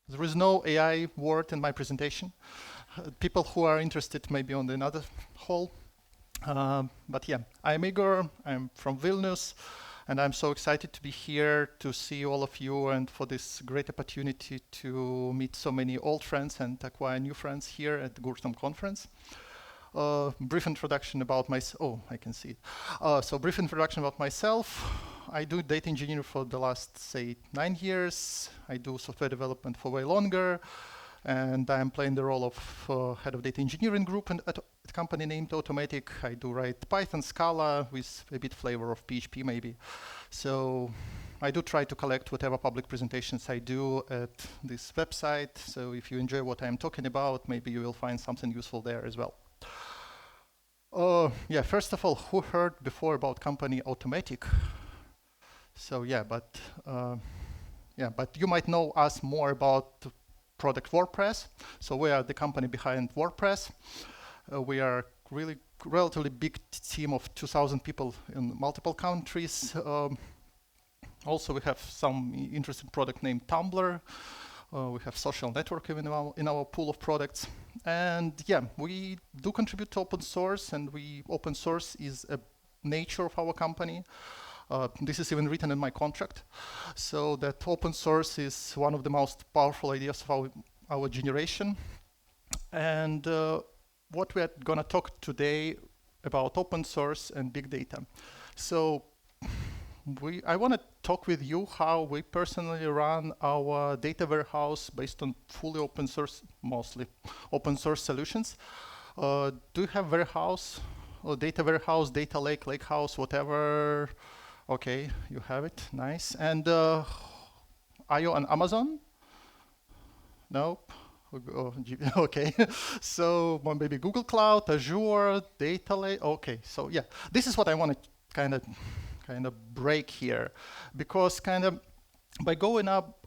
There is no AI word in my presentation. People who are interested maybe on another hall. But yeah, I'm Igor, I'm from Vilnius, and I'm so excited to be here to see all of you and for this great opportunity to meet so many old friends and acquire new friends here at the Gurtam conference. Brief introduction about myself. Oh, I can see it. So brief introduction about myself. I do data engineering for the last, say, 9 years. I do software development for way longer. And I'm playing the role of head of data engineering group at a company named Automattic. I do write Python, Scala, with a bit flavor of PHP maybe. So I do try to collect whatever public presentations I do at this website. So if you enjoy what I'm talking about, maybe you will find something useful there as well. Yeah, first of all, who heard before about company Automattic? So yeah, but you might know us more about product WordPress. So we are the company behind WordPress. We are really relatively big team of 2,000 people in multiple countries. Also, we have some interesting product named Tumblr. We have social network in our pool of products. And yeah, we do contribute to open source, and open source is a nature of our company. This is even written in my contract. So that open source is one of the most powerful ideas of our generation. And what we are going to talk today about open source and big data. So I want to talk with you how we personally run our data warehouse based on fully open source, mostly open source solutions. Do you have warehouse, or data warehouse, data lake, lakehouse, whatever? Okay, you have it, nice. And are you on Amazon? Nope. Oh, okay, so maybe Google Cloud, Azure, data lake. Okay, so yeah, this is what I want to kind of break here, because kind of by going up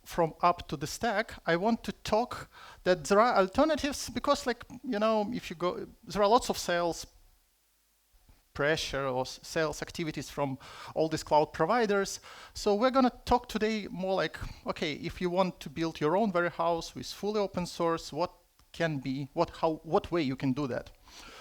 from up to the stack, I want to talk that there are alternatives, because like, you know, if you go, there are lots of sales pressure or sales activities from all these cloud providers. So we're going to talk today more like, okay, if you want to build your own warehouse with fully open source, what way you can do that.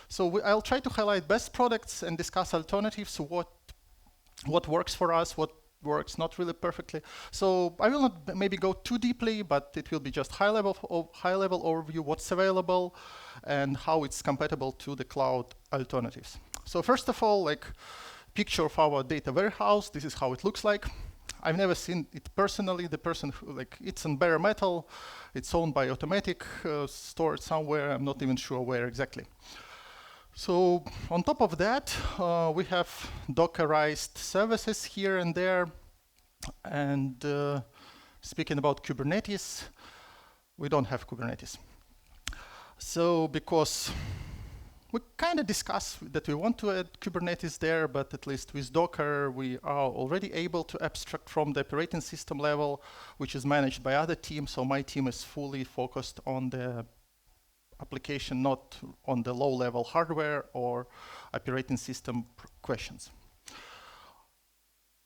So I'll try to highlight best products and discuss alternatives, what works for us, what works not really perfectly. So I will not maybe go too deeply, but it will be just high level overview, what's available and how it's compatible to the cloud alternatives. So first of all, like picture of our data warehouse. This is how it looks like. I've never seen it personally. The person who, like, it's in bare metal. It's owned by Automattic, stored somewhere. I'm not even sure where exactly. So on top of that, we have Dockerized services here and there. And speaking about Kubernetes, we don't have Kubernetes. So because we kind of discussed that we want to add Kubernetes there, but at least with Docker, we are already able to abstract from the operating system level, which is managed by other teams. So my team is fully focused on the application, not on the low-level hardware or operating system questions.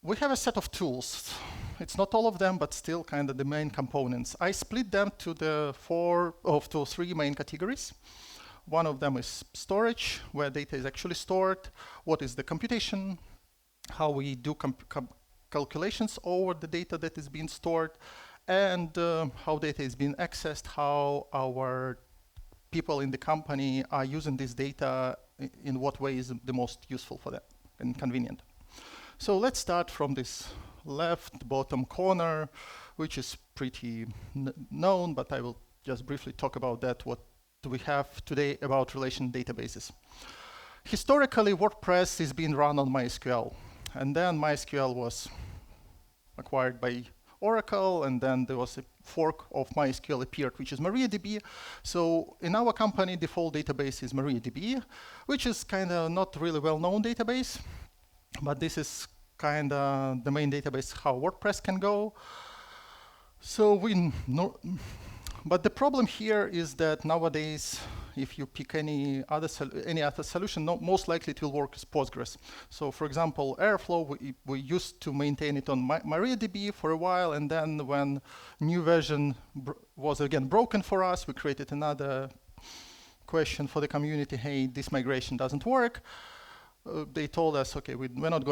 We have a set of tools. It's not all of them, but still kind of the main components. I split them to the three main categories. One of them is storage, where data is actually stored. What is the computation? How we do calculations over the data that is being stored, and how data is being accessed, how our people in the company are using this data, in what way is the most useful for them and convenient. So let's start from this left bottom corner, which is pretty known, but I will just briefly talk about that. What do we have today about relation databases? Historically, WordPress is being run on MySQL, and then MySQL was acquired by Oracle, and then there was a fork of MySQL appeared, which is MariaDB. So in our company, default database is MariaDB, which is kind of not really well-known database, but this is kind of the main database how WordPress can go. So but the problem here is that nowadays if you pick any other solution, most likely it will work as Postgres. So for example, Airflow, we used to maintain it on MariaDB for a while, and then when new version was again broken for us, we created another question for the community, hey, this migration doesn't work. They told us, okay, we're not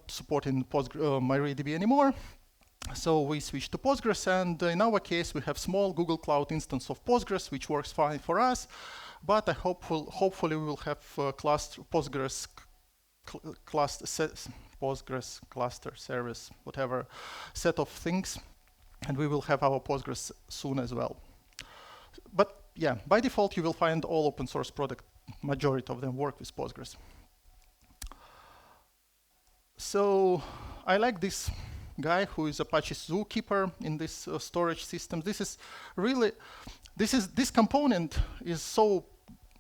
supporting MariaDB anymore. So we switched to Postgres, and in our case, we have small Google Cloud instance of Postgres, which works fine for us. But hopefully we will have Postgres cluster service, whatever set of things, and we will have our Postgres soon as well. But yeah, by default, you will find all open source product, majority of them work with Postgres. So I like this guy who is Apache Zookeeper in this storage system. This component is so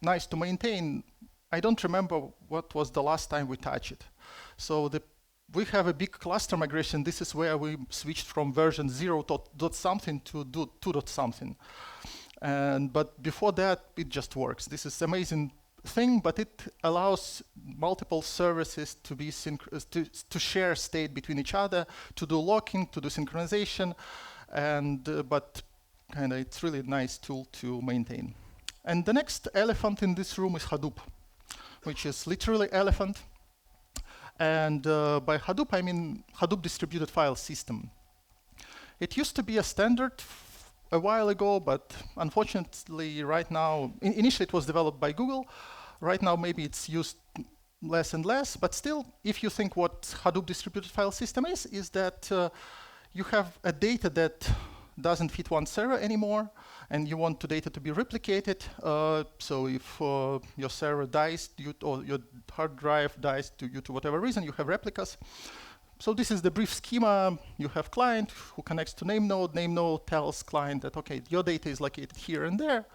nice to maintain. I don't remember what was the last time we touched it. So we have a big cluster migration. This is where we switched from version 0 dot something to 2 dot something. But before that, it just works. This is amazing thing, but it allows multiple services to be to share state between each other, to do locking, to do synchronization, and but kind of it's really a nice tool to maintain. And the next elephant in this room is Hadoop, which is literally elephant. And by Hadoop, I mean Hadoop distributed file system. It used to be a standard a while ago, but unfortunately right now, initially it was developed by Google. Right now maybe it's used less and less, but still, if you think what Hadoop distributed file system is that you have a data that doesn't fit one server anymore, and you want the data to be replicated. So if your server dies, or your hard drive dies due to whatever reason, you have replicas. So this is the brief schema. You have client who connects to name node. Name node tells client that, okay, your data is located here and there.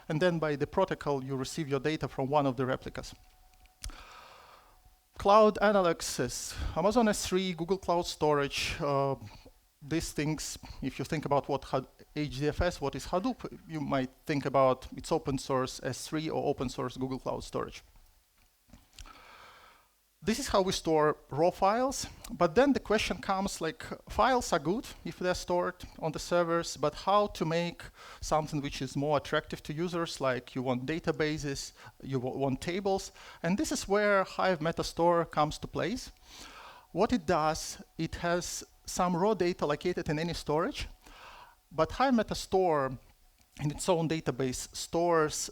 And then by the protocol, you receive your data from one of the replicas. Cloud analogs is Amazon S3, Google Cloud Storage. These things, if you think about what HDFS, what is Hadoop, you might think about it's open source S3 or open source Google Cloud Storage. This is how we store raw files, but then the question comes like, files are good if they're stored on the servers, but how to make something which is more attractive to users, like you want databases, you want tables, and this is where Hive Metastore comes to place. What it does, it has some raw data located in any storage, but Hive Metastore in its own database stores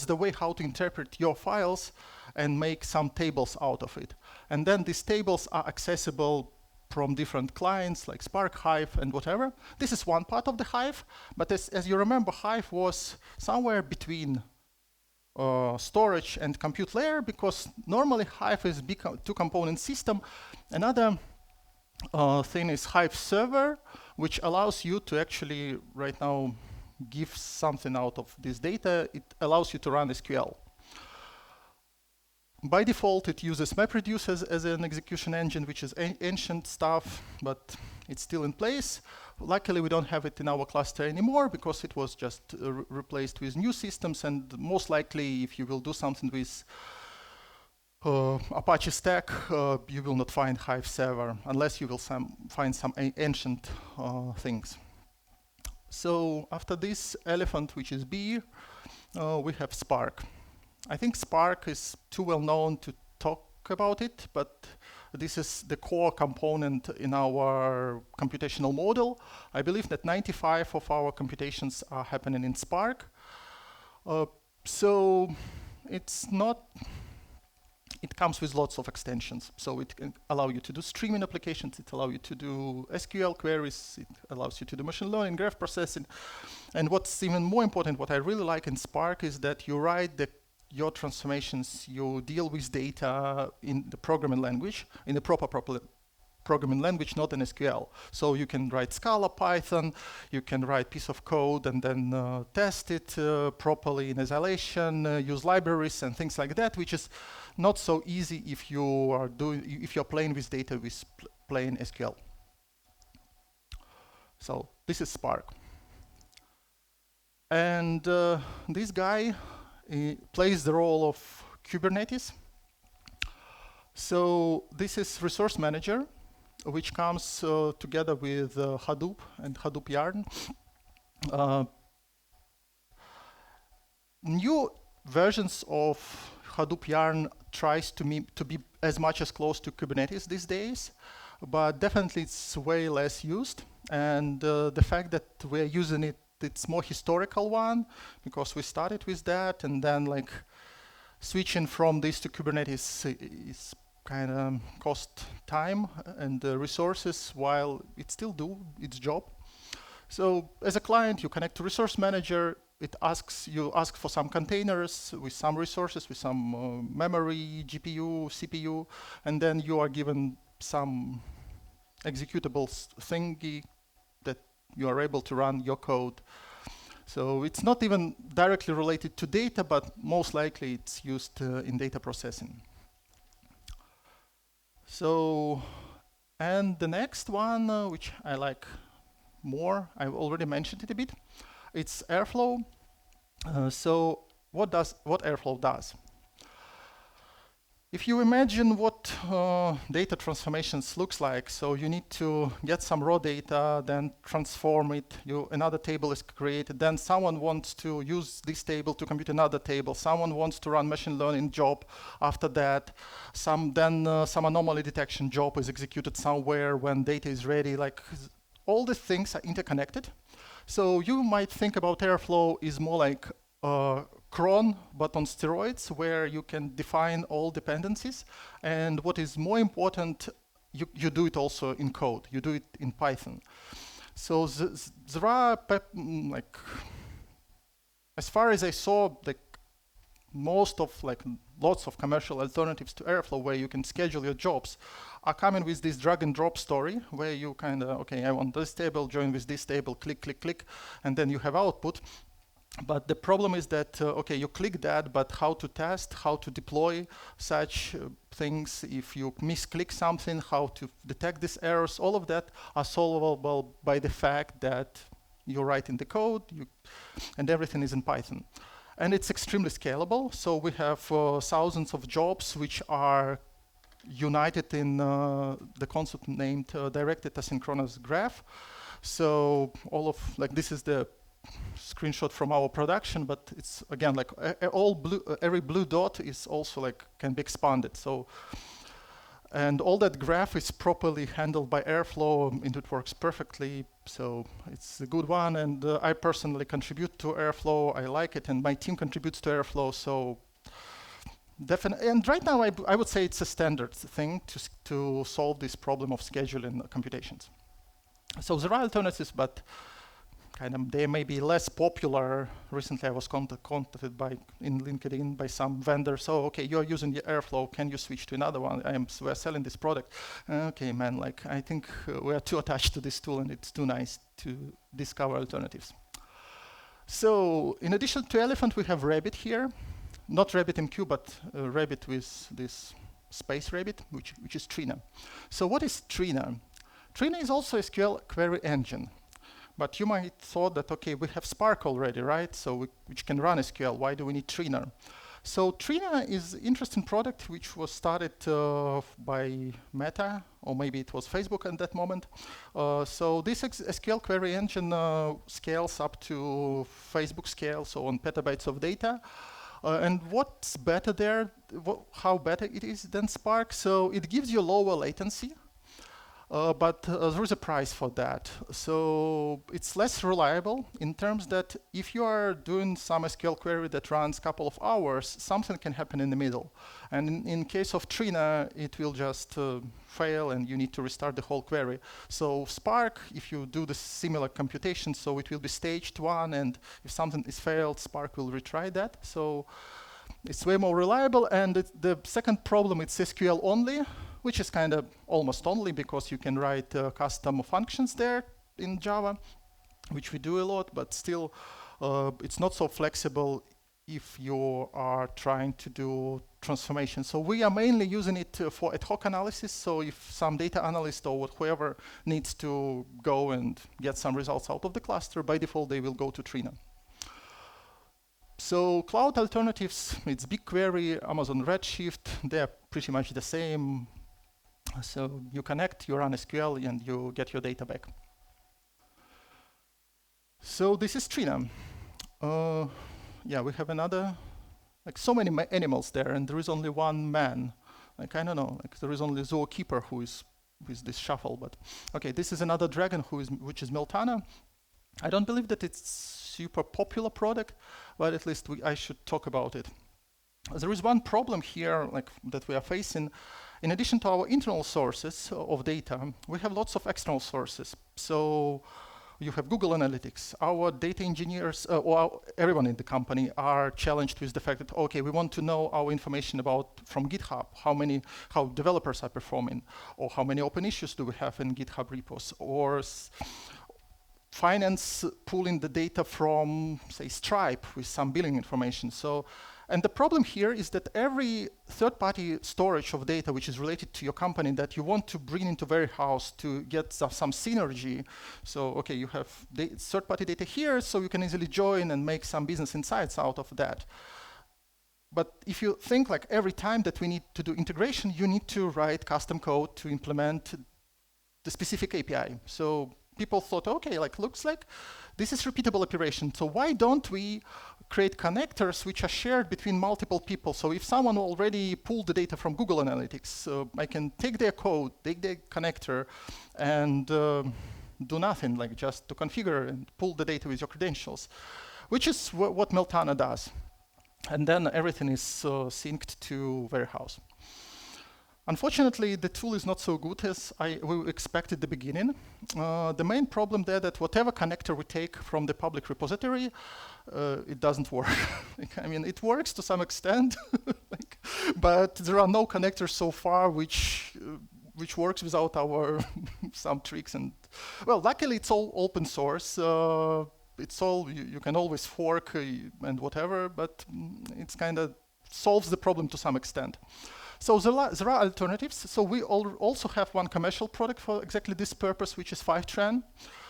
the way how to interpret your files and make some tables out of it. And then these tables are accessible from different clients like Spark, Hive, and whatever. This is one part of the Hive, but as you remember, Hive was somewhere between storage and compute layer, because normally Hive is a big two-component system. Another thing is Hive Server, which allows you to actually right now give something out of this data. It allows you to run SQL. By default, it uses MapReduce as an execution engine, which is ancient stuff, but it's still in place. Luckily, we don't have it in our cluster anymore because it was just replaced with new systems, and most likely, if you will do something with Apache Stack, you will not find Hive Server unless you will find some ancient things. So after this elephant, which is B, we have Spark. I think Spark is too well known to talk about it, but this is the core component in our computational model. I believe that 95% of our computations are happening in Spark. So it's not, it comes with lots of extensions. So it can allow you to do streaming applications, it allows you to do SQL queries, it allows you to do machine learning, graph processing. And what's even more important, what I really like in Spark is that you write your transformations, you deal with data in the programming language, in the proper programming language, not in SQL. So you can write Scala, Python, you can write piece of code and then test it properly in isolation, use libraries and things like that, which is not so easy if you're playing with data with plain SQL. So this is Spark. And this guy plays the role of Kubernetes. So this is Resource Manager, which comes together with Hadoop and Hadoop Yarn. New versions of Hadoop Yarn tries to be as much as close to Kubernetes these days, but definitely it's way less used. And the fact that we're using it, it's more historical one, because we started with that, and then like switching from this to Kubernetes is kind of cost time and resources, while it still do its job. So as a client, you connect to Resource Manager. You ask for some containers with some resources, with some memory, GPU, CPU, and then you are given some executables thingy that you are able to run your code. So it's not even directly related to data, but most likely it's used in data processing. So, and the next one, which I like more, I've already mentioned it a bit, it's Airflow. So what Airflow does? If you imagine what data transformations looks like, so you need to get some raw data, then transform it, another table is created, then someone wants to use this table to compute another table, someone wants to run machine learning job after that, some anomaly detection job is executed somewhere when data is ready, like all the things are interconnected. So you might think about Airflow is more like cron, but on steroids, where you can define all dependencies. And what is more important, you do it also in code. You do it in Python. So there are, like, as far as I saw, like lots of commercial alternatives to Airflow where you can schedule your jobs are coming with this drag and drop story where you kind of, okay, I want this table, join with this table, click, click, click, and then you have output. But the problem is that, okay, you click that, but how to test, how to deploy such things, if you misclick something, how to detect these errors, all of that are solvable by the fact that you write in the code, and everything is in Python. And it's extremely scalable, so we have thousands of jobs which are united in the concept named directed asynchronous graph. So all of, like, this is the screenshot from our production, but it's again like every blue dot is also like can be expanded. So, and all that graph is properly handled by Airflow, and it works perfectly. So it's a good one, and I personally contribute to Airflow. I like it, and my team contributes to Airflow. So definitely, and right now I would say it's a standard thing to solve this problem of scheduling computations. So there are alternatives, but kind of they may be less popular. Recently I was contacted in LinkedIn by some vendor. So okay, you're using the Airflow, can you switch to another one? We're selling this product. Okay, man, like I think we are too attached to this tool and it's too nice to discover alternatives. So in addition to Elephant, we have Rabbit here. Not RabbitMQ, but Rabbit with this space Rabbit, which is Trino. So what is Trino? Trino is also a SQL query engine. But you might thought that, okay, we have Spark already, right? So which can run SQL. Why do we need Trino? So Trino is an interesting product which was started by Meta, or maybe it was Facebook at that moment. So this SQL query engine scales up to Facebook scale, so on petabytes of data. And what's better there, how better it is than Spark? So it gives you lower latency. But there is a price for that. So it's less reliable in terms that if you are doing some SQL query that runs a couple of hours, something can happen in the middle. And in case of Trino, it will just fail and you need to restart the whole query. So Spark, if you do the similar computation, so it will be staged one, and if something is failed, Spark will retry that. So it's way more reliable. And the second problem, it's SQL only, which is kind of almost only because you can write custom functions there in Java, which we do a lot, but still it's not so flexible if you are trying to do transformation. So we are mainly using it for ad hoc analysis. So if some data analyst or whoever needs to go and get some results out of the cluster, by default they will go to Trino. So cloud alternatives, it's BigQuery, Amazon Redshift, they're pretty much the same. So you connect, you run SQL, and you get your data back. So this is Trino. Yeah, we have another, like so many animals there, and there is only one man. Like, I don't know, like there is only zookeeper who is with this shuffle, but okay, this is another dragon which is Meltana. I don't believe that it's super popular product, but at least I should talk about it. There is one problem here, like that we are facing. In addition to our internal sources of data, we have lots of external sources. So you have Google Analytics. Our data engineers, or everyone in the company, are challenged with the fact that, okay, we want to know our information from GitHub, how developers are performing, or how many open issues do we have in GitHub repos, or finance pulling the data from, say, Stripe with some billing information. And the problem here is that every third-party storage of data which is related to your company that you want to bring into warehouse to get some synergy. So, okay, you have third-party data here, so you can easily join and make some business insights out of that. But if you think like every time that we need to do integration, you need to write custom code to implement the specific API. So people thought, okay, like looks like this is repeatable operation. So why don't we create connectors which are shared between multiple people? So if someone already pulled the data from Google Analytics, I can take their code, take their connector, and do nothing, like just to configure and pull the data with your credentials, which is what Meltana does. And then everything is synced to warehouse. Unfortunately, the tool is not so good as we expected at the beginning. The main problem there that whatever connector we take from the public repository, it doesn't work. I mean, it works to some extent, but there are no connectors so far which works without our some tricks. And well, luckily it's all open source. It's all you can always fork and whatever, but it's kind of solves the problem to some extent. So there are alternatives. So we also have one commercial product for exactly this purpose, which is Fivetran.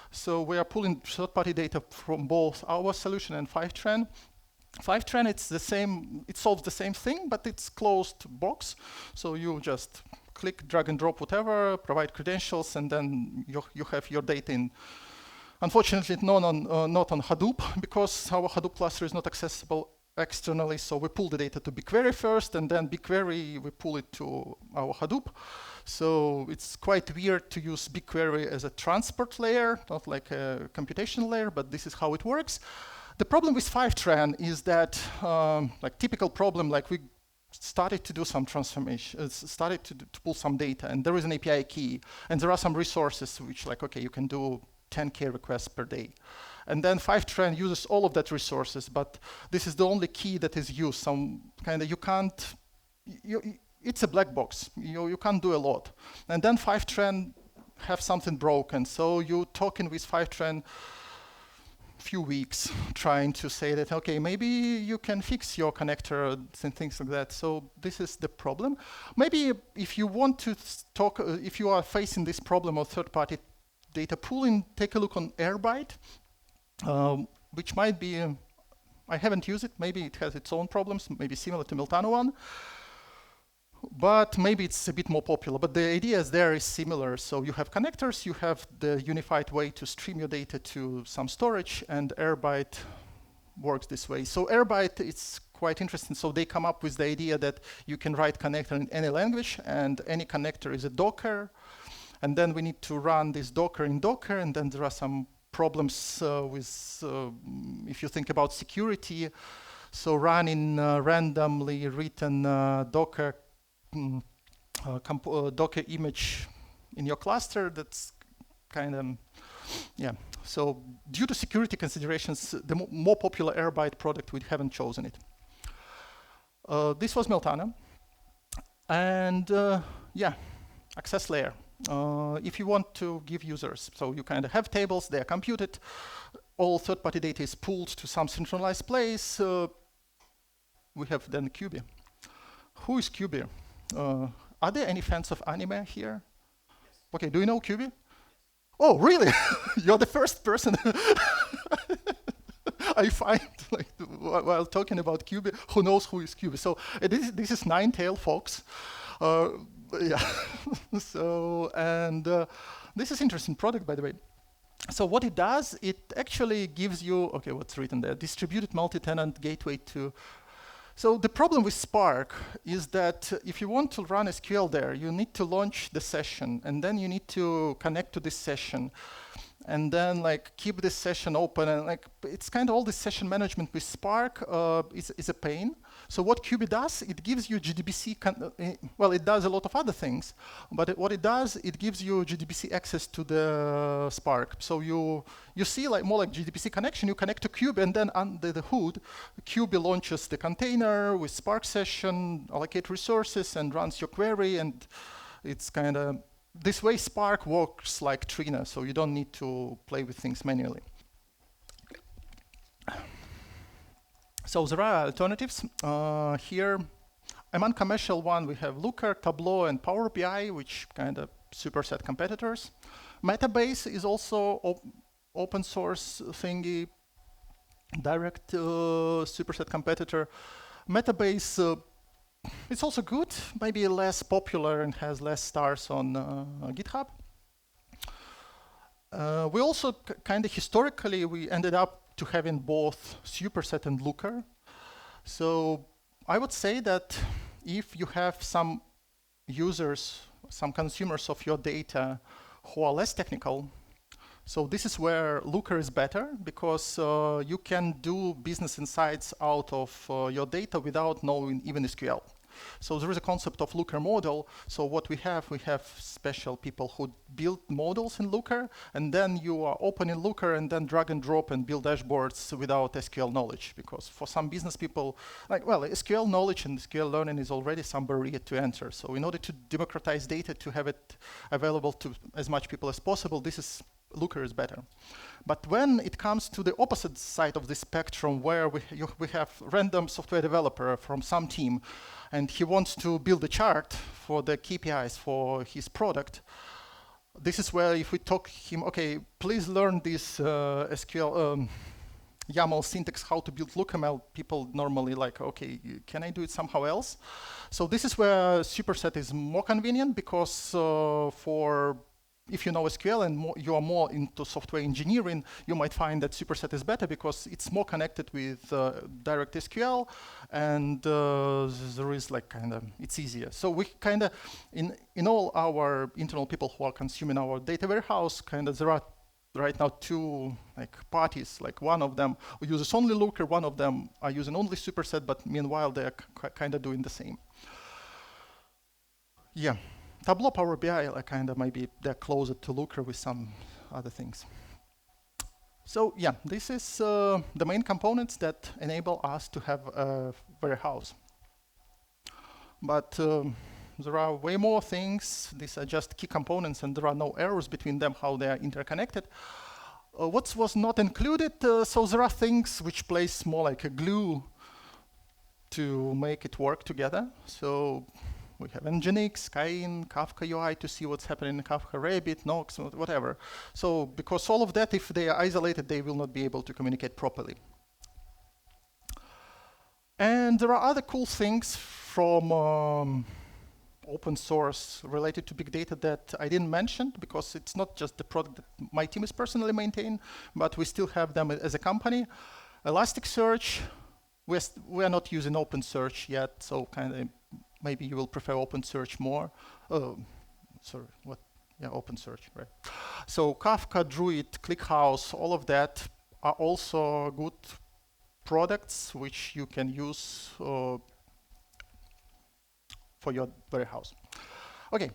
So we are pulling third-party data from both our solution and Fivetran. Fivetran, it's the same. It solves the same thing, but it's closed box. So you just click, drag and drop whatever, provide credentials, and then you have your data in. Unfortunately, not on Hadoop, because our Hadoop cluster is not accessible externally, so we pull the data to BigQuery first, and then BigQuery, we pull it to our Hadoop. So it's quite weird to use BigQuery as a transport layer, not like a computation layer, but this is how it works. The problem with Fivetran is that, like typical problem, like we started to do some transformation, started to pull some data, and there is an API key, and there are some resources which like, okay, you can do 10K requests per day. And then Fivetran uses all of that resources, but this is the only key that is used. Some kind of, you can't, it's a black box. You can't do a lot. And then Fivetran have something broken. So you talking with Fivetran few weeks, trying to say that, okay, maybe you can fix your connector and things like that. So this is the problem. Maybe if you want to talk, if you are facing this problem of third-party data pooling, take a look on Airbyte. Which might be, I haven't used it, maybe it has its own problems, maybe similar to Meltano one, but maybe it's a bit more popular. But the idea there is similar. So you have connectors, you have the unified way to stream your data to some storage, and Airbyte works this way. So Airbyte, it's quite interesting. So they come up with the idea that you can write connector in any language, and any connector is a Docker, and then we need to run this Docker in Docker, and then there are some problems with, if you think about security, so running randomly written Docker Docker image in your cluster, that's kind of, yeah. So due to security considerations, the more popular Airbyte product, we haven't chosen it. This was Meltana. And yeah, access layer. If you want to give users, so you kind of have tables, they are computed, all third-party data is pulled to some centralized place. We have then Cubi. Who is Cubi? Are there any fans of anime here? Yes. Okay, do you know Cubi? Oh, really? You're the first person. I find, like, while talking about Qubit, who knows who is Qubit? So this is Nine-Tailed Fox. Yeah. So, and this is interesting product, by the way. So what it does, it actually gives you, okay, what's written there? Distributed multi-tenant gateway to. So the problem with Spark is that if you want to run SQL there, you need to launch the session, and then you need to connect to this session, and then like keep this session open, and like it's kind of all this session management with Spark is a pain. So what Qubit does, it gives you JDBC, well, it does a lot of other things, but what it does, it gives you JDBC access to the Spark. So you see like more like JDBC connection, you connect to Qubit, and then under the hood, Qubit launches the container with Spark session, allocate resources, and runs your query, and it's kind of, this way Spark works like Trino, so you don't need to play with things manually. So there are alternatives. Here, among commercial one, we have Looker, Tableau, and Power BI, which kind of Superset competitors. Metabase is also open source thingy, direct Superset competitor. Metabase, it's also good, maybe less popular and has less stars on GitHub. We also kind of historically, we ended up to having both Superset and Looker. So I would say that if you have some users, some consumers of your data who are less technical, so this is where Looker is better, because you can do business insights out of your data without knowing even SQL. So there is a concept of Looker model. So what we have special people who build models in Looker, and then you are opening Looker and then drag and drop and build dashboards without SQL knowledge. Because for some business people, like, well, SQL knowledge and SQL learning is already some barrier to enter. So in order to democratize data, to have it available to as much people as possible, Looker is better. But when it comes to the opposite side of the spectrum, where we have random software developer from some team, and he wants to build a chart for the KPIs for his product, this is where if we talk him, okay, please learn this SQL YAML syntax, how to build LookML, people normally like, okay, can I do it somehow else? So this is where Superset is more convenient, because if you know SQL and you are more into software engineering, you might find that Superset is better because it's more connected with direct SQL, and there is like it's easier. So we in all our internal people who are consuming our data warehouse, there are right now two parties. Like one of them uses only Looker, one of them are using only Superset, but meanwhile they're doing the same. Yeah. Tableau, Power BI, maybe they're closer to Looker with some other things. So yeah, this is the main components that enable us to have a warehouse. But there are way more things. These are just key components, and there are no errors between them, how they are interconnected. What was not included, so there are things which place more like a glue to make it work together. So we have Nginx, Skyeng, Kafka UI to see what's happening in Kafka, Rabbit, Nox, whatever. So because all of that, if they are isolated, they will not be able to communicate properly. And there are other cool things from open source related to big data that I didn't mention, because it's not just the product that my team is personally maintaining, but we still have them as a company. Elasticsearch, we're not using OpenSearch yet, so maybe you will prefer OpenSearch more. Sorry, what? Yeah, OpenSearch, right. So Kafka, Druid, ClickHouse, all of that are also good products which you can use for your warehouse. Okay,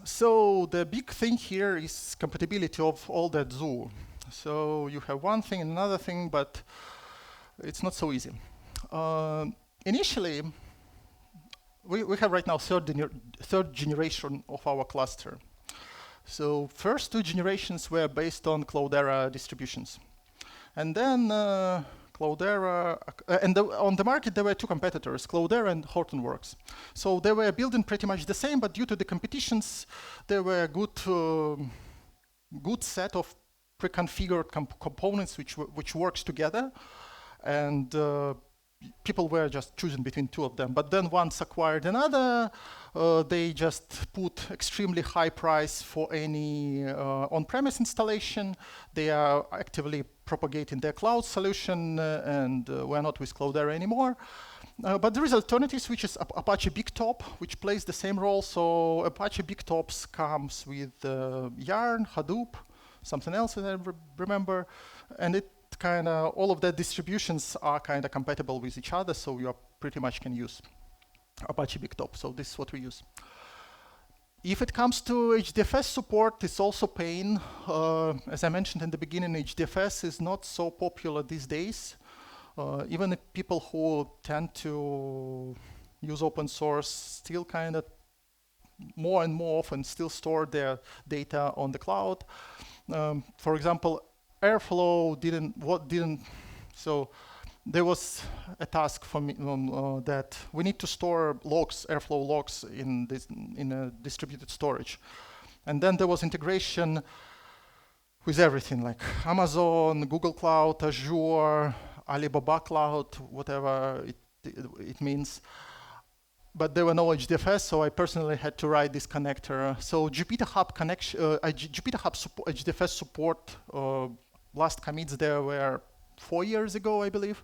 so the big thing here is compatibility of all that Zoo. So you have one thing and another thing, but it's not so easy. Initially, we have right now third generation of our cluster. So first two generations were based on Cloudera distributions. And then Cloudera, on the market there were two competitors, Cloudera and Hortonworks. So they were building pretty much the same, but due to the competitions, there were a good set of pre-configured components which works together. and people were just choosing between two of them. But then once acquired another, they just put extremely high price for any on-premise installation. They are actively propagating their cloud solution, and we're not with Cloudera anymore. But there is alternatives, which is Apache BigTop, which plays the same role. So Apache BigTops comes with Yarn, Hadoop, something else that I remember, and it kind of, all of the distributions are kind of compatible with each other, so you pretty much can use Apache BigTop. So this is what we use. If it comes to HDFS support, it's also pain. As I mentioned in the beginning, HDFS is not so popular these days. Even if people who tend to use open source still kind of more and more often still store their data on the cloud. For example, Airflow didn't, so there was a task for me that we need to store logs, Airflow logs in a distributed storage. And then there was integration with everything like Amazon, Google Cloud, Azure, Alibaba Cloud, whatever it means. But there were no HDFS, so I personally had to write this connector. So JupyterHub connection, JupyterHub HDFS support, last commits there were 4 years ago, I believe.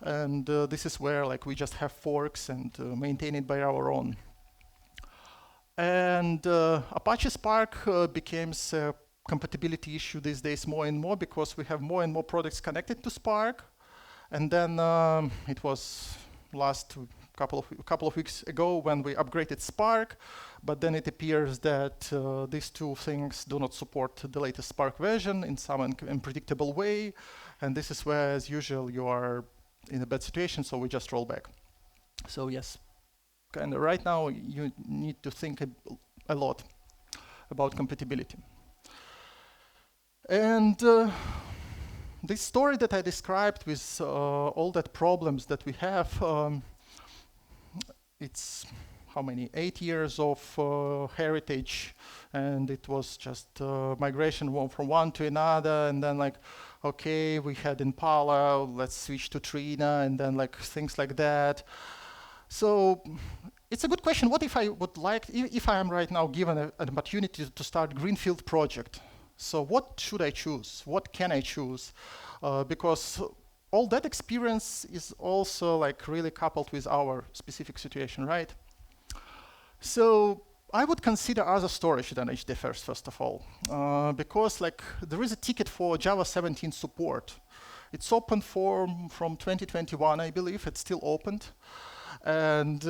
And this is where like we just have forks and maintain it by our own. And Apache Spark becomes a compatibility issue these days more and more because we have more and more products connected to Spark. And then it was last couple of weeks ago when we upgraded Spark, but then it appears that these two things do not support the latest Spark version in some unpredictable way, and this is where, as usual, you are in a bad situation, so we just roll back. So yes, kind of right now you need to think a lot about compatibility. And this story that I described with all that problems that we have, it's how many? 8 years of heritage, and it was just migration from one to another, and then like, okay, we had Impala, let's switch to Trino, and then like things like that. So it's a good question. What if I would like, if I am right now given an opportunity to start greenfield project? So what should I choose? What can I choose? Because all that experience is also like really coupled with our specific situation, right? So I would consider other storage than HDFS first of all, because like there is a ticket for Java 17 support. It's open from 2021, I believe. It's still opened. And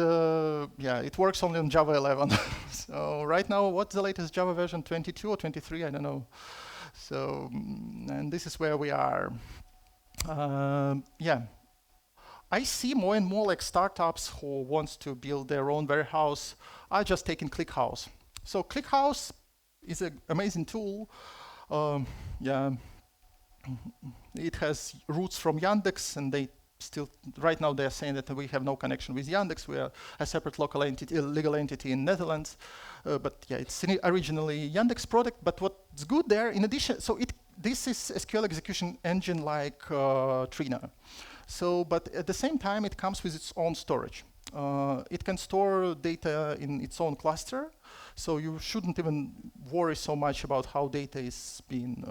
yeah, it works only on Java 11. So right now, what's the latest Java version? 22 or 23? I don't know. So, and this is where we are. Yeah, I see more and more like startups who wants to build their own warehouse are just taking ClickHouse. So ClickHouse is an amazing tool. Yeah, it has roots from Yandex, and they still, right now they're saying that we have no connection with Yandex. We are a separate local entity, legal entity in Netherlands. But yeah, it's originally Yandex product. But what's good there, in addition, so this is SQL execution engine like Trino. So, but at the same time, it comes with its own storage. It can store data in its own cluster, so you shouldn't even worry so much about how data is being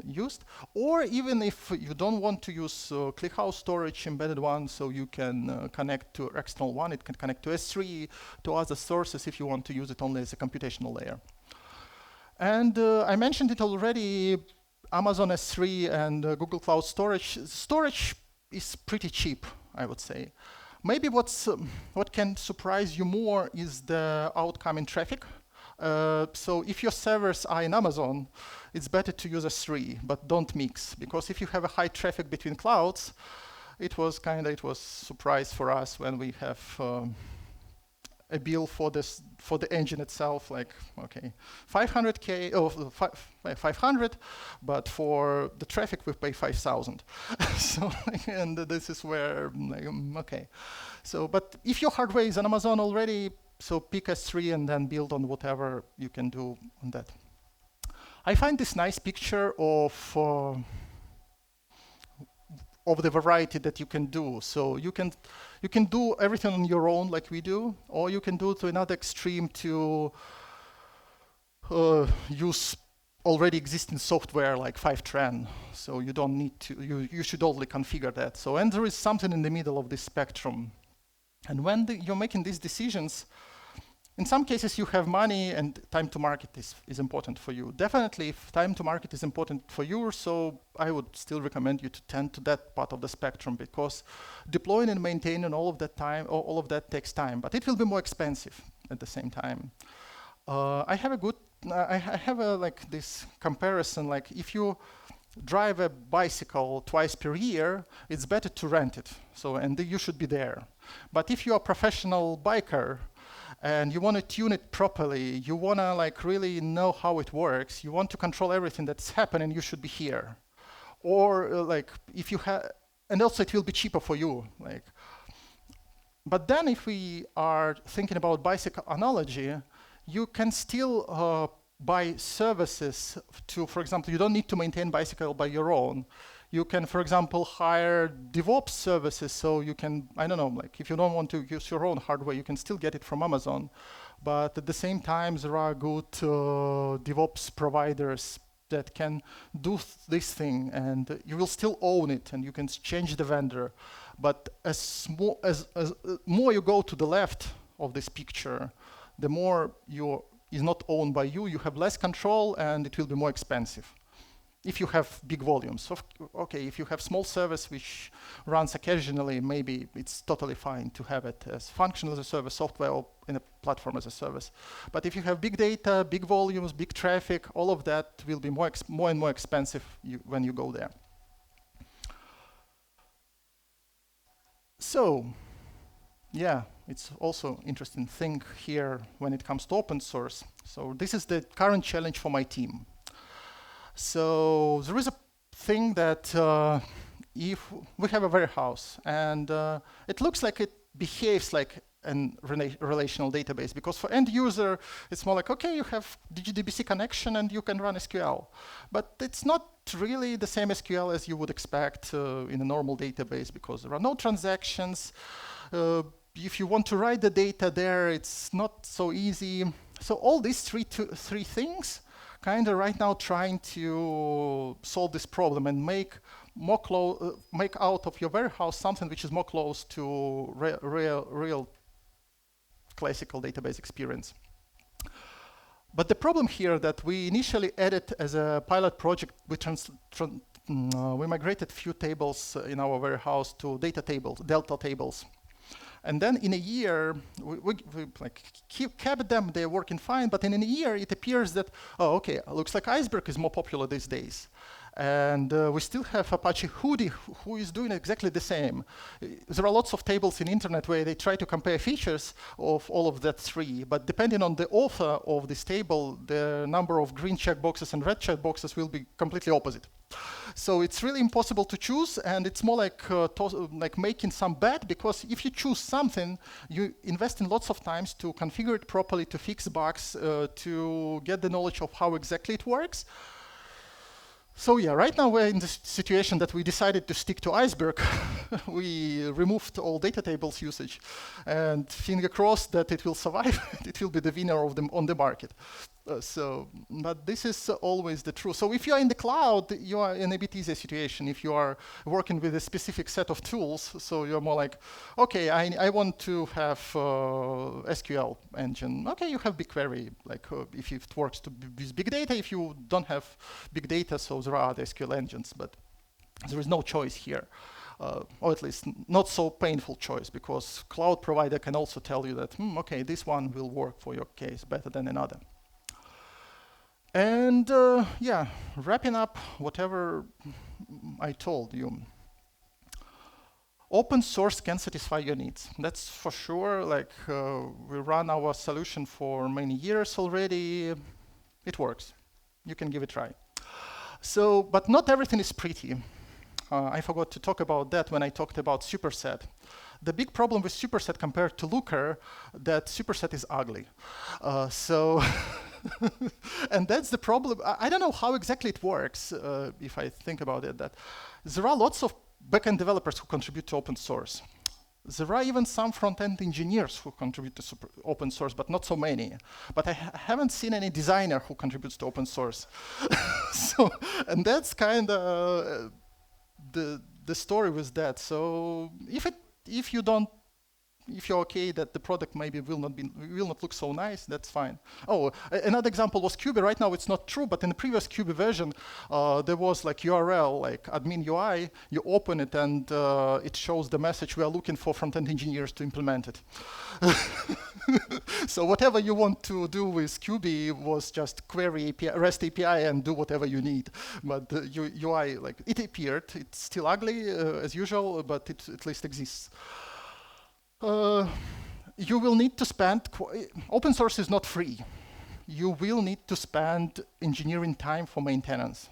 used. Or even if you don't want to use ClickHouse storage embedded one, so you can connect to external one, it can connect to S3, to other sources if you want to use it only as a computational layer. And I mentioned it already, Amazon S3 and Google Cloud Storage. Storage is pretty cheap, I would say. Maybe what can surprise you more is the outcome in traffic. So if your servers are in Amazon, it's better to use S3, but don't mix, because if you have a high traffic between clouds, it was surprise for us when we have a bill for the engine itself, like, okay, 500K, 500, but for the traffic we pay 5,000. So, and this is where, okay. So, but if your hardware is on Amazon already, so pick S3 and then build on whatever you can do on that. I find this nice picture of of the variety that you can do. So you can do everything on your own like we do, or you can do to another extreme to use already existing software like Fivetran. So you don't need to, you should only configure that. So, and there is something in the middle of this spectrum. And when you're making these decisions, in some cases you have money and time to market is important for you. Definitely if time to market is important for you, so I would still recommend you to tend to that part of the spectrum, because deploying and maintaining all of that takes time, but it will be more expensive at the same time. I have like this comparison, like if you drive a bicycle twice per year, it's better to rent it. So, and you should be there. But if you're a professional biker and you want to tune it properly, you want to like really know how it works, you want to control everything that's happening, you should be here. Or like if you have, and also it will be cheaper for you. Like, but then if we are thinking about bicycle analogy, you can still buy services to, for example, you don't need to maintain bicycle by your own. You can, for example, hire DevOps services, so you can, I don't know, like if you don't want to use your own hardware, you can still get it from Amazon. But at the same time, there are good DevOps providers that can do this thing, and you will still own it, and you can change the vendor. But as more you go to the left of this picture, the more is not owned by you, you have less control, and it will be more expensive if you have big volumes. So, okay, if you have small service which runs occasionally, maybe it's totally fine to have it as function as a service, software, or in a platform as a service. But if you have big data, big volumes, big traffic, all of that will be more and more expensive when you go there. So, yeah, it's also interesting thing here when it comes to open source. So this is the current challenge for my team. So there is a thing that if we have a warehouse and it looks like it behaves like a relational database, because for end user, it's more like, okay, you have DBC connection and you can run SQL. But it's not really the same SQL as you would expect in a normal database, because there are no transactions. If you want to write the data there, it's not so easy. So all these three things kind of right now trying to solve this problem and make out of your warehouse something which is more close to real classical database experience. But the problem here that we initially added as a pilot project, we migrated few tables in our warehouse to delta tables. And then in a year, we kept them, they're working fine, but in a year it appears that, oh, okay, looks like Iceberg is more popular these days. And we still have Apache Hudi, who is doing exactly the same. There are lots of tables in internet where they try to compare features of all of that three, but depending on the author of this table, the number of green checkboxes and red checkboxes will be completely opposite. So it's really impossible to choose, and it's more like making some bet, because if you choose something, you invest in lots of times to configure it properly, to fix bugs, to get the knowledge of how exactly it works. So yeah, right now we're in the situation that we decided to stick to Iceberg. We removed all data tables usage, and finger crossed that it will survive. It will be the winner of them on the market. But this is always the truth. So if you are in the cloud, you are in a bit easier situation. If you are working with a specific set of tools, so you're more like, okay, I want to have SQL engine. Okay, you have BigQuery, like if it works with big data. If you don't have big data, so there are other SQL engines, but there is no choice here. Or at least not so painful choice, because cloud provider can also tell you that, okay, this one will work for your case better than another. And yeah, wrapping up whatever I told you. Open source can satisfy your needs. That's for sure. Like we run our solution for many years already. It works. You can give it a try. So, but not everything is pretty. I forgot to talk about that when I talked about Superset. The big problem with Superset compared to Looker, that Superset is ugly. And that's the problem. I don't know how exactly it works, if I think about it, that there are lots of backend developers who contribute to open source. There are even some front-end engineers who contribute to open source, but not so many. But I haven't seen any designer who contributes to open source. So, and that's kind of the story with that. So if you're okay that the product maybe will not look so nice, that's fine. Oh, another example was Qt. Right now it's not true, but in the previous Qt version, there was like URL, like admin UI. You open it and it shows the message we are looking for front-end engineers to implement it. So whatever you want to do with Qt was just query API, REST API and do whatever you need. But the UI, like it appeared. It's still ugly as usual, but it at least exists. You will need to spend, open source is not free. You will need to spend engineering time for maintenance.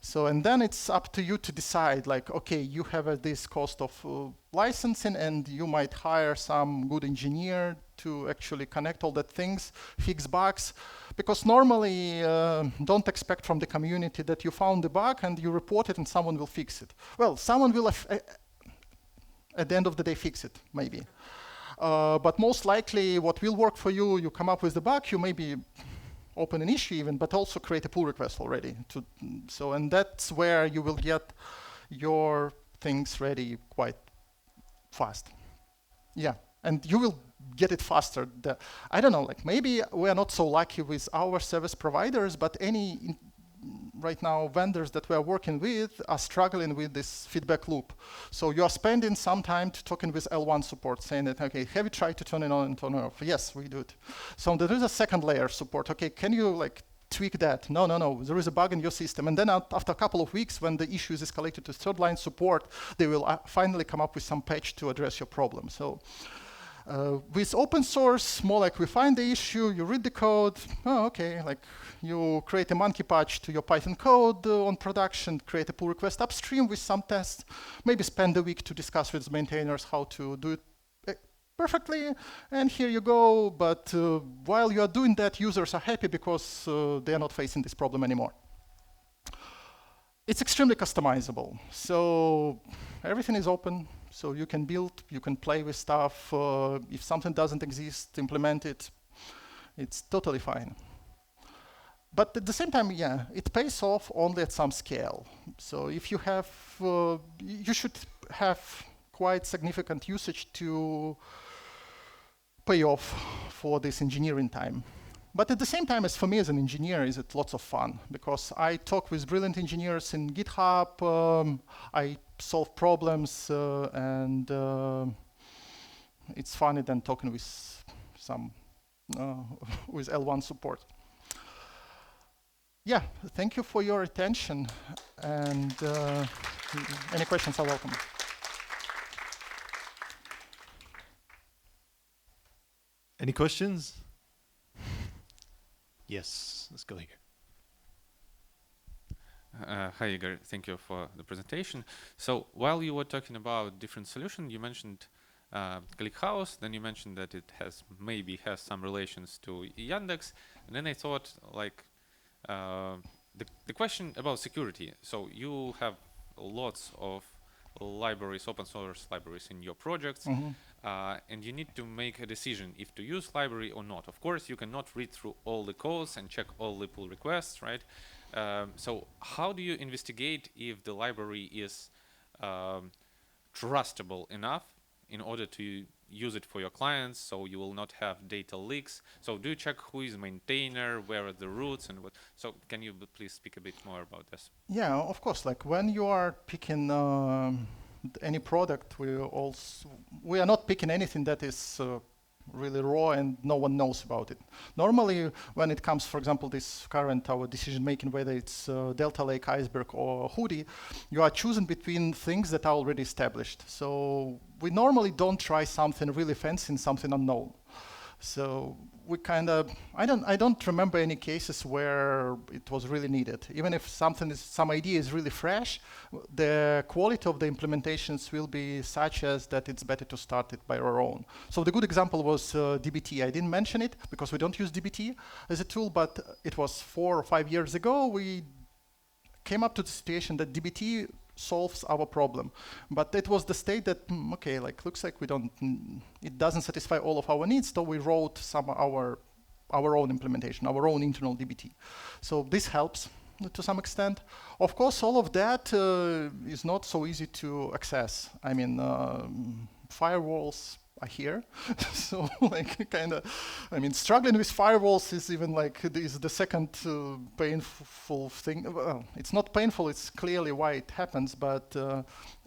So, and then it's up to you to decide, like, okay, you have this cost of licensing and you might hire some good engineer to actually connect all that things, fix bugs. Because normally, don't expect from the community that you found the bug and you report it and someone will fix it. Well, someone will at the end of the day fix it, maybe. But most likely what will work for you, you come up with the bug, you maybe open an issue even, but also create a pull request already. And that's where you will get your things ready quite fast. Yeah, and you will get it faster. I don't know, like maybe we're not so lucky with our service providers, but right now, vendors that we are working with are struggling with this feedback loop. So you are spending some time talking with L1 support, saying that, okay, have you tried to turn it on and turn it off? Yes, we do it. So there is a second layer support. Okay, can you like tweak that? No, there is a bug in your system. And then after a couple of weeks, when the issue is escalated to third line support, they will finally come up with some patch to address your problem. So with open source, more like we find the issue, you read the code, oh, okay, like you create a monkey patch to your Python code on production, create a pull request upstream with some tests, maybe spend a week to discuss with maintainers how to do it perfectly, and here you go. But while you are doing that, users are happy because they are not facing this problem anymore. It's extremely customizable. So everything is open. So you can build, you can play with stuff. If something doesn't exist, implement it. It's totally fine. But at the same time, yeah, it pays off only at some scale. So if you have, you should have quite significant usage to pay off for this engineering time. But at the same time, as for me as an engineer, is it lots of fun because I talk with brilliant engineers in GitHub. I solve problems, and it's funny than talking with some with L1 support. Yeah, thank you for your attention, and any questions are welcome. Any questions? Yes, let's go here. Hi, Igor. Thank you for the presentation. So while you were talking about different solutions, you mentioned ClickHouse, then you mentioned that it maybe has some relations to Yandex, and then I thought like the question about security. So you have lots of libraries, open source libraries in your projects, and you need to make a decision if to use library or not. Of course, you cannot read through all the codes and check all the pull requests, right? So how do you investigate if the library is trustable enough in order to use it for your clients so you will not have data leaks? So do you check who is maintainer, where are the roots, and what? So can you please speak a bit more about this? Yeah, of course. Like when you are picking any product, we are not picking anything that is really raw and no one knows about it. Normally, when it comes, for example, our decision making, whether it's Delta Lake, Iceberg, or Hoodie, you are choosing between things that are already established. So we normally don't try something really fancy and something unknown. So we kind of, I don't remember any cases where it was really needed. Even if some idea is really fresh, the quality of the implementations will be such as that it's better to start it by our own. So the good example was dbt. I didn't mention it because we don't use dbt as a tool, but it was 4 or 5 years ago, we came up to the situation that dbt solves our problem. But it was the state that, okay, like looks like we don't, it doesn't satisfy all of our needs, so we wrote some our own implementation, our own internal DBT. So this helps to some extent. Of course, all of that is not so easy to access. I mean, firewalls are here. So like kind of, I mean, struggling with firewalls is even like, is the second painful thing. Well, it's not painful, it's clearly why it happens, but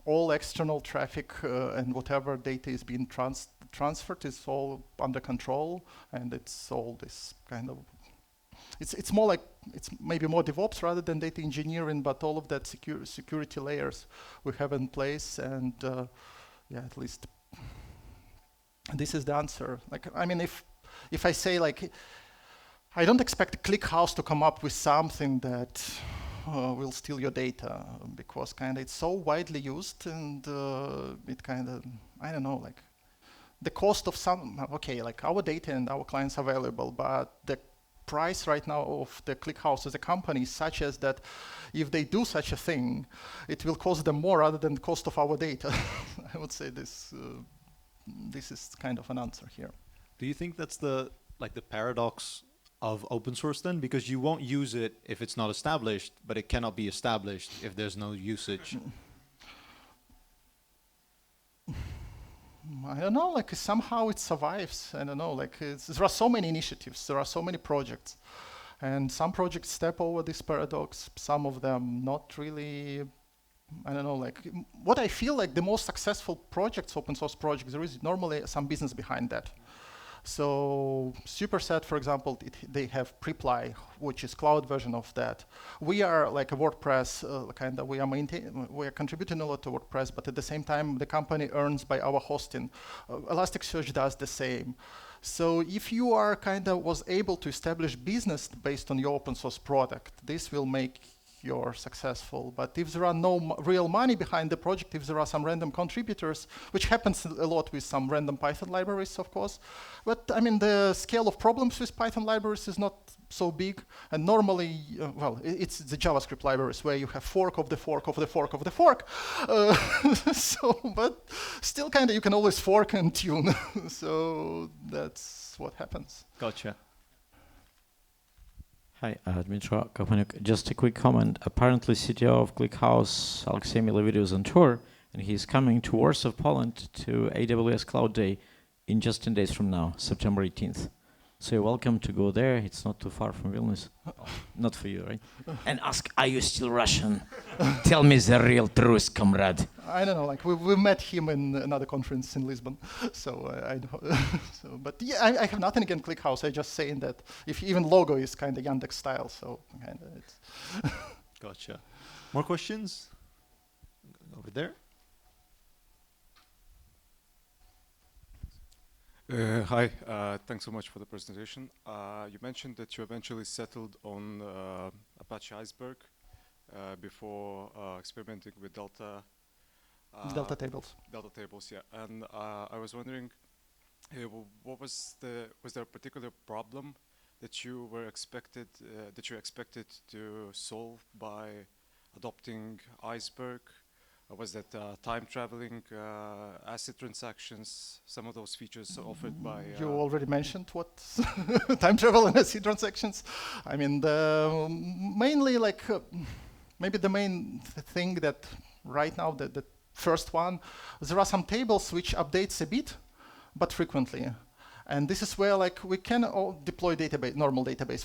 all external traffic and whatever data is being transferred is all under control, and it's all this kind of, it's more like, it's maybe more DevOps rather than data engineering, but all of that security layers we have in place, and yeah, at least this is the answer. Like, I mean, if I say like, I don't expect ClickHouse to come up with something that will steal your data, because kind of it's so widely used, and it kind of, I don't know, like the cost of some, okay, like our data and our clients are valuable, but the price right now of the ClickHouse as a company is such as that if they do such a thing, it will cost them more rather than the cost of our data. I would say this is kind of an answer here. Do you think that's the paradox of open source then? Because you won't use it if it's not established, but it cannot be established if there's no usage. I don't know, like somehow it survives. I don't know, like there are so many initiatives, there are so many projects, and some projects step over this paradox, some of them not really. I don't know, like what I feel like the most successful projects, open source projects, there is normally some business behind that. So Superset, for example, they have Preply, which is cloud version of that. We are like a WordPress kind of, we are contributing a lot to WordPress, but at the same time, the company earns by our hosting. Elasticsearch does the same. So if you are kind of was able to establish business based on your open source product, this will make you're successful. But if there are no real money behind the project, if there are some random contributors, which happens a lot with some random Python libraries, of course, but I mean, the scale of problems with Python libraries is not so big, and normally, well, it's the JavaScript libraries where you have fork of the fork of the fork of the fork. So, but still kind of, you can always fork and tune. So that's what happens. Gotcha. Hi, Dmitro Kopanyuk. Just a quick comment. Apparently, CTO of ClickHouse, Alexey Milovidius, is on tour, and he's coming to Warsaw, Poland, to AWS Cloud Day in just 10 days from now, September 18th. So you're welcome to go there. It's not too far from Vilnius. Not for you, right? And ask, are you still Russian? Tell me the real truth, comrade. I don't know, like we met him in another conference in Lisbon, so I know. So, but yeah, I have nothing against ClickHouse. I just saying that if even logo is kind of Yandex style, so kind of it's. Gotcha. More questions? Over there. Hi, thanks so much for the presentation. You mentioned that you eventually settled on Apache Iceberg before experimenting with Delta. Delta tables. Delta tables, yeah. And I was wondering, was there a particular problem that you expected to solve by adopting Iceberg? Was that time traveling, ACID transactions, some of those features offered by... You already mentioned what time travel and ACID transactions. I mean, mainly like, maybe the main thing that right now, the first one, there are some tables which updates a bit, but frequently. And this is where like we can deploy normal database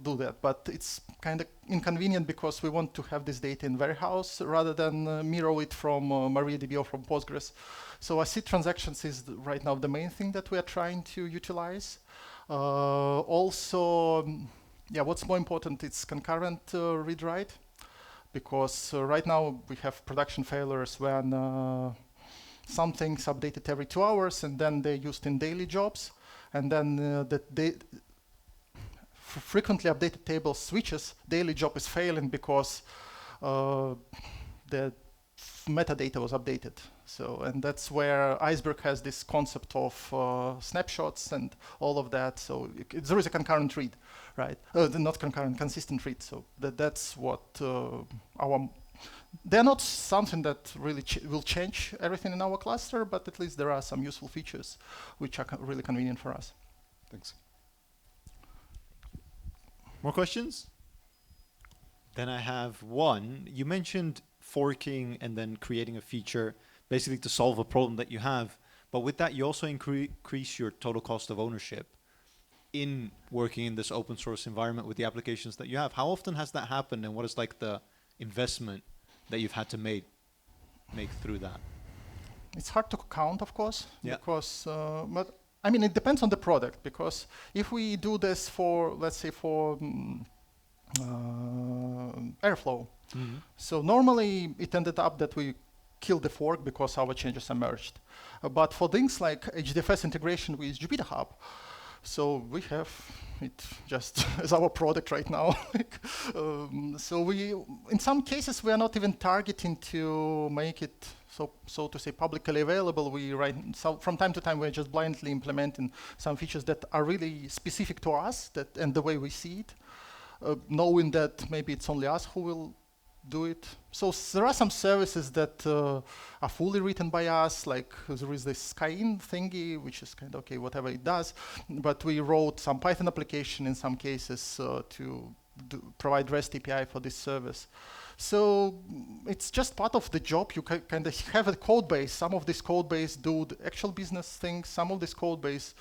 do that, but it's kind of inconvenient because we want to have this data in warehouse rather than mirror it from MariaDB or from Postgres. So ACID transactions is right now the main thing that we are trying to utilize. Also, yeah, what's more important, it's concurrent read-write, because right now we have production failures when some things updated every 2 hours, and then they're used in daily jobs, and then frequently updated table switches, daily job is failing because the metadata was updated. So, and that's where Iceberg has this concept of snapshots and all of that. So there is a concurrent read, right? Not concurrent, consistent read. So that's what our they're not something that really will change everything in our cluster, but at least there are some useful features which are really convenient for us. Thanks. More questions? Then I have one. You mentioned forking and then creating a feature basically to solve a problem that you have. But with that, you also increase your total cost of ownership in working in this open source environment with the applications that you have. How often has that happened, and what is like the investment that you've had to make through that? It's hard to count, of course, Yeah. because, but I mean, it depends on the product, because if we do this for, let's say, for Airflow, so normally it ended up that we killed the fork because our changes are merged. But for things like HDFS integration with JupyterHub, so we have it just as our product right now. So we, in some cases, we are not even targeting to make it so to say publicly available. We so from time to time we're just blindly implementing some features that are really specific to us and the way we see it, knowing that maybe it's only us who will do it. So there are some services that are fully written by us, like there is this Skyinn thingy, which is kind of okay, whatever it does, but we wrote some Python application in some cases to provide REST API for this service. So it's just part of the job. You kind of have a code base. Some of this code base do the actual business things. Some of this code base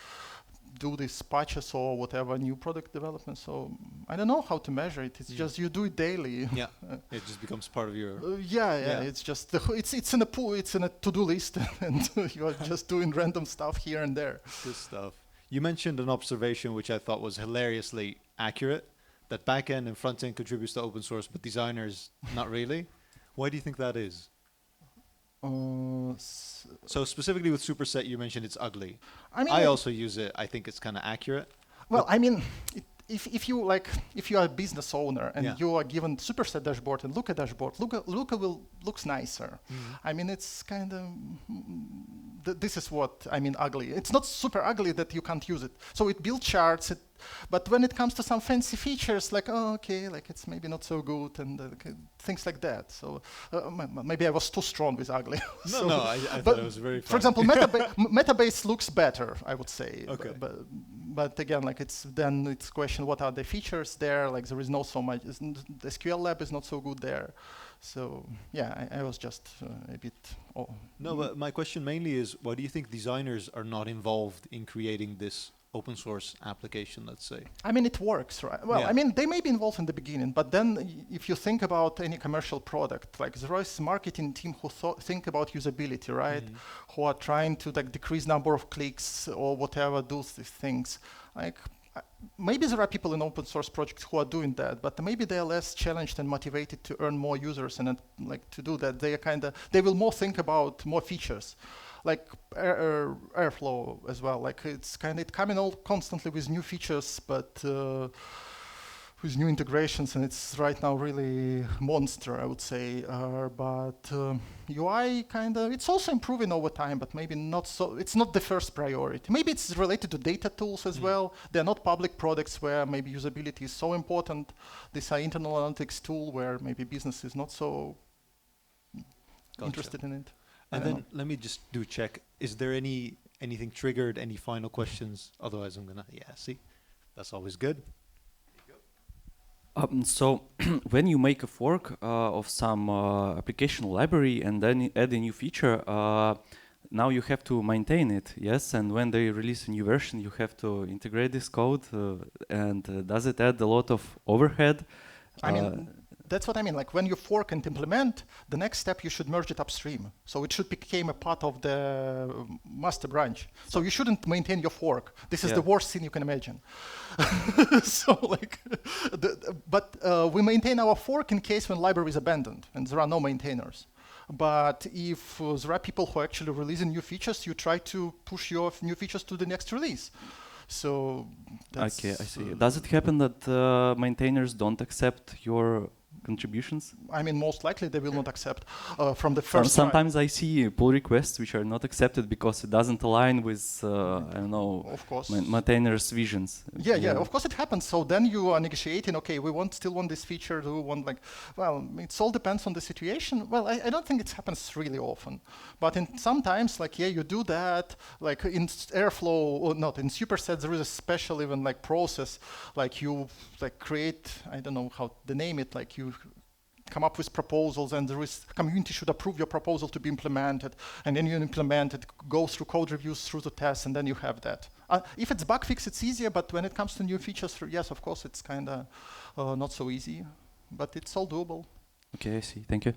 do these patches or whatever new product development. So I don't know how to measure it. It's just you do it daily. Yeah, it just becomes part of your. Yeah. It's just it's in a pool. It's in a to-do list, and you are just doing random stuff here and there. Good stuff. You mentioned an observation which I thought was hilariously accurate, that backend and frontend contributes to open source, but designers not really. Why do you think that is? So specifically with Superset, you mentioned it's ugly. I mean, I also use it. I think it's kind of accurate. Well, I mean, if you are a business owner and you are given Superset dashboard and Looker dashboard, Looker looks nicer. I mean, it's kind of this is what I mean ugly. It's not super ugly that you can't use it. So it builds charts. But when it comes to some fancy features, like, oh, okay, like it's maybe not so good and things like that. So maybe I was too strong with ugly. No, I thought it was very fun. For example, Metabase looks better, I would say. Okay. But again, like it's question, what are the features there? Like there is not so much, the SQL lab is not so good there. So yeah, I was just a bit. No, but my question mainly is, why do you think designers are not involved in creating this open source application, let's say? I mean, it works, right? Well, I mean, they may be involved in the beginning, but then if you think about any commercial product, like there is a marketing team who think about usability, right? Who are trying to like decrease number of clicks or whatever, do these things. Like maybe there are people in open source projects who are doing that, but maybe they are less challenged and motivated to earn more users and like to do that. They will more think about more features. Like Airflow as well, like it's coming all constantly with new features, but with new integrations, and it's right now really monster, I would say. But UI it's also improving over time, but maybe not so. It's not the first priority. Maybe it's related to data tools as well. They're not public products where maybe usability is so important. These are internal analytics tool where maybe business is not so interested in it. And then let me just do a check. Is there anything triggered? Any final questions? Otherwise, I'm gonna see. That's always good. So when you make a fork of some application library and then add a new feature, now you have to maintain it, yes? And when they release a new version, you have to integrate this code. And does it add a lot of overhead? I mean, that's what I mean. Like when you fork and implement, the next step you should merge it upstream. So it should become a part of the master branch. So you shouldn't maintain your fork. This is the worst thing you can imagine. So like, but we maintain our fork in case when library is abandoned and there are no maintainers. But if there are people who are actually releasing new features, you try to push your new features to the next release. So that's okay, I see. Does it happen that maintainers don't accept your contributions? I mean, most likely they will not accept from the first try. Sometimes I see pull requests which are not accepted because it doesn't align with, I don't know, Of course. maintainers' visions. Yeah, of course it happens. So then you are negotiating, okay, we still want this feature, do we want well, it all depends on the situation. Well, I don't think it happens really often. But sometimes, you do that, like in Airflow, or not, in Superset, there is a special even process, you create, I don't know how to name it, you come up with proposals, and there is community should approve your proposal to be implemented, and then you implement it, go through code reviews, through the tests, and then you have that. If it's bug fix, it's easier, but when it comes to new features, yes, of course, it's kind of not so easy, but it's all doable. Okay, I see. Thank you.